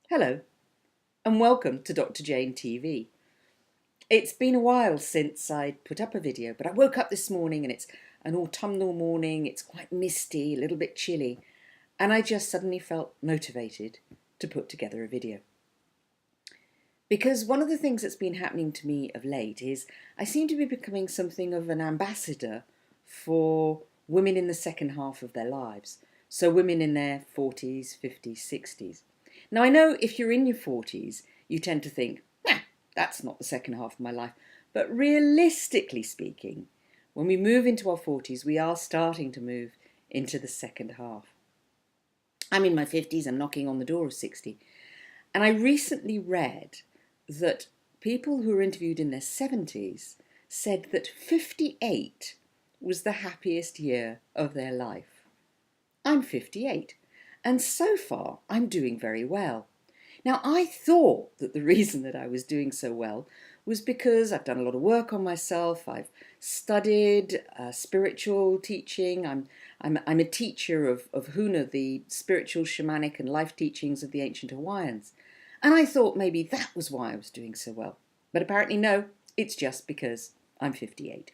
Hello, and welcome to Dr. Jane TV. It's been a while since I put up a video, but I woke up this morning and it's an autumnal morning, it's quite misty, a little bit chilly, and I just suddenly felt motivated to put together a video. Because one of the things that's been happening to me of late is I seem to be becoming something of an ambassador for women in the second half of their lives. So women in their 40s, 50s, 60s. Now I know if you're in your 40s, you tend to think, nah, that's not the second half of my life. But realistically speaking, when we move into our 40s, we are starting to move into the second half. I'm in my 50s, I'm knocking on the door of 60. And I recently read that people who were interviewed in their 70s said that 58 was the happiest year of their life. I'm 58, and so far I'm doing very well. Now, I thought that the reason that I was doing so well was because I've done a lot of work on myself. I've studied spiritual teaching. I'm a teacher of Huna, the spiritual, shamanic and life teachings of the ancient Hawaiians. And I thought maybe that was why I was doing so well. But apparently no, it's just because I'm 58.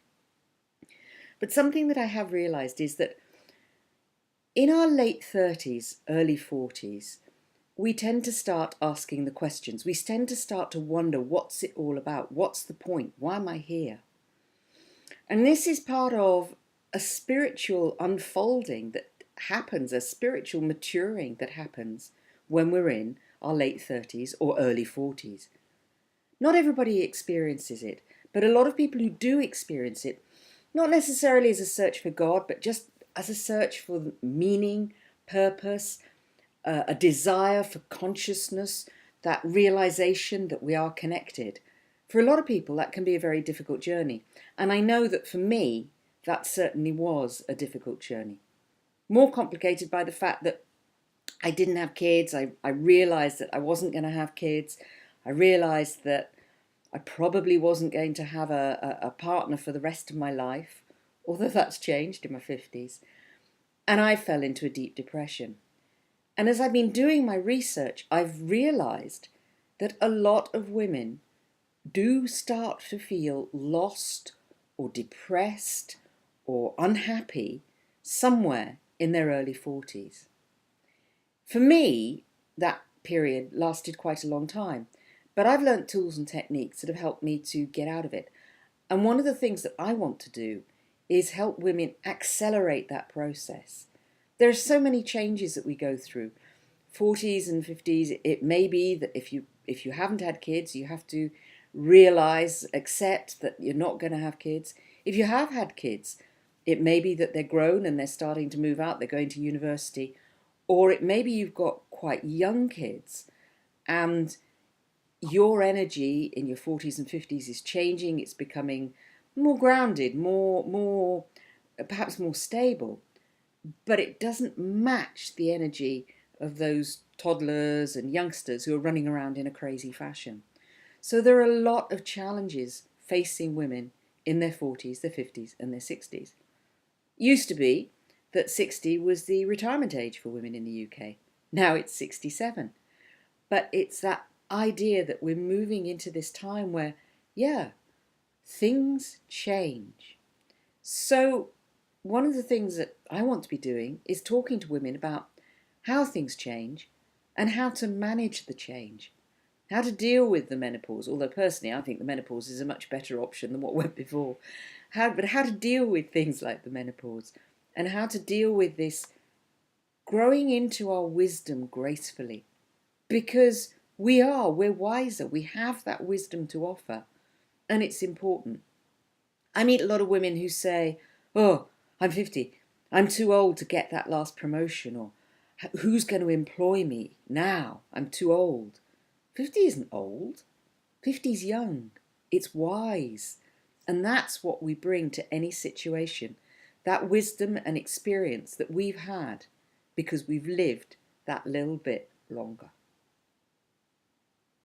But something that I have realised is that in our late 30s, early 40s, we tend to start asking the questions. We tend to start to wonder, what's it all about? What's the point? Why am I here? And this is part of a spiritual unfolding that happens, a spiritual maturing that happens when we're in our late 30s or early 40s. Not everybody experiences it, but a lot of people who do experience it, not necessarily as a search for God, but just as a search for meaning, purpose, a desire for consciousness, that realization that we are connected. For a lot of people, that can be a very difficult journey. And I know that for me, that certainly was a difficult journey. More complicated by the fact that I didn't have kids. I realised that I wasn't going to have kids. I realised that I probably wasn't going to have a partner for the rest of my life, although that's changed in my 50s. And I fell into a deep depression. And as I've been doing my research, I've realised that a lot of women do start to feel lost or depressed or unhappy somewhere in their early 40s. For me, that period lasted quite a long time, but I've learnt tools and techniques that have helped me to get out of it. And one of the things that I want to do is help women accelerate that process. There are so many changes that we go through. 40s and 50s, it may be that if you haven't had kids, you have to realize, accept that you're not going to have kids. If you have had kids, it may be that they're grown and they're starting to move out, they're going to university. Or it may be you've got quite young kids and your energy in your 40s and 50s is changing. It's becoming more grounded, more perhaps more stable. But it doesn't match the energy of those toddlers and youngsters who are running around in a crazy fashion. So there are a lot of challenges facing women in their 40s, their 50s and their 60s. Used to be that 60 was the retirement age for women in the UK. Now it's 67. But it's that idea that we're moving into this time where, yeah, things change. So one of the things that I want to be doing is talking to women about how things change and how to manage the change, how to deal with the menopause, although personally I think the menopause is a much better option than what went before. But how to deal with things like the menopause and how to deal with this growing into our wisdom gracefully. Because we're wiser, we have that wisdom to offer, and it's important. I meet a lot of women who say, oh, I'm 50, I'm too old to get that last promotion, or who's going to employ me now? I'm too old. 50 isn't old. 50's young. It's wise. And that's what we bring to any situation. That wisdom and experience that we've had because we've lived that little bit longer.